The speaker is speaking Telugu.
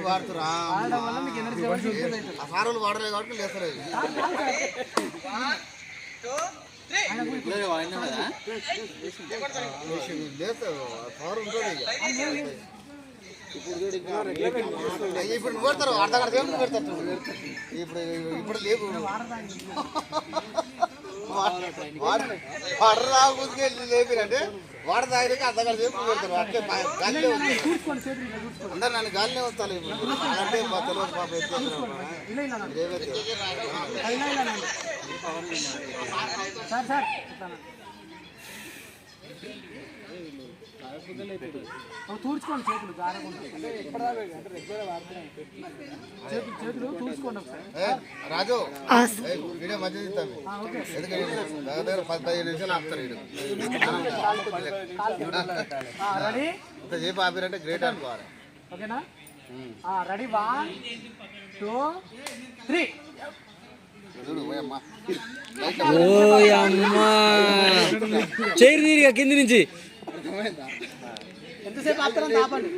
వాడుతురా సారులు వాడలేదు కాబట్టి లేస్తారు పవర్ ఉంటుంది ఇప్పుడు కొడతారు అర్ధగంట సేపు పెడతారు ఇప్పుడు లేవు వాటర్ రాకుంటే లేపినంటే వాటర్ తాగినాక అర్ధగంట సేపు పెడతారు అట్లే గాలిలో అందరు నన్ను గాలిలో వస్తాను ఇప్పుడు అంటే తెలియదు పాప తూర్చుకోండి చేతులు చేతులు తూర్చుకోండి రాజు వీడియో మధ్య తీస్తాను ఎందుకంటే దగ్గర 15 నిమిషాలు ఆపుతారు ఇంత చేపు ఆపిరంటే గ్రేట్ అనుకోవాలి ఓకేనా రెడీ 1 2 3 చైర్ తీరిగా కింది నుంచి ఎంతసేపు ఆపుతారో ఆపండి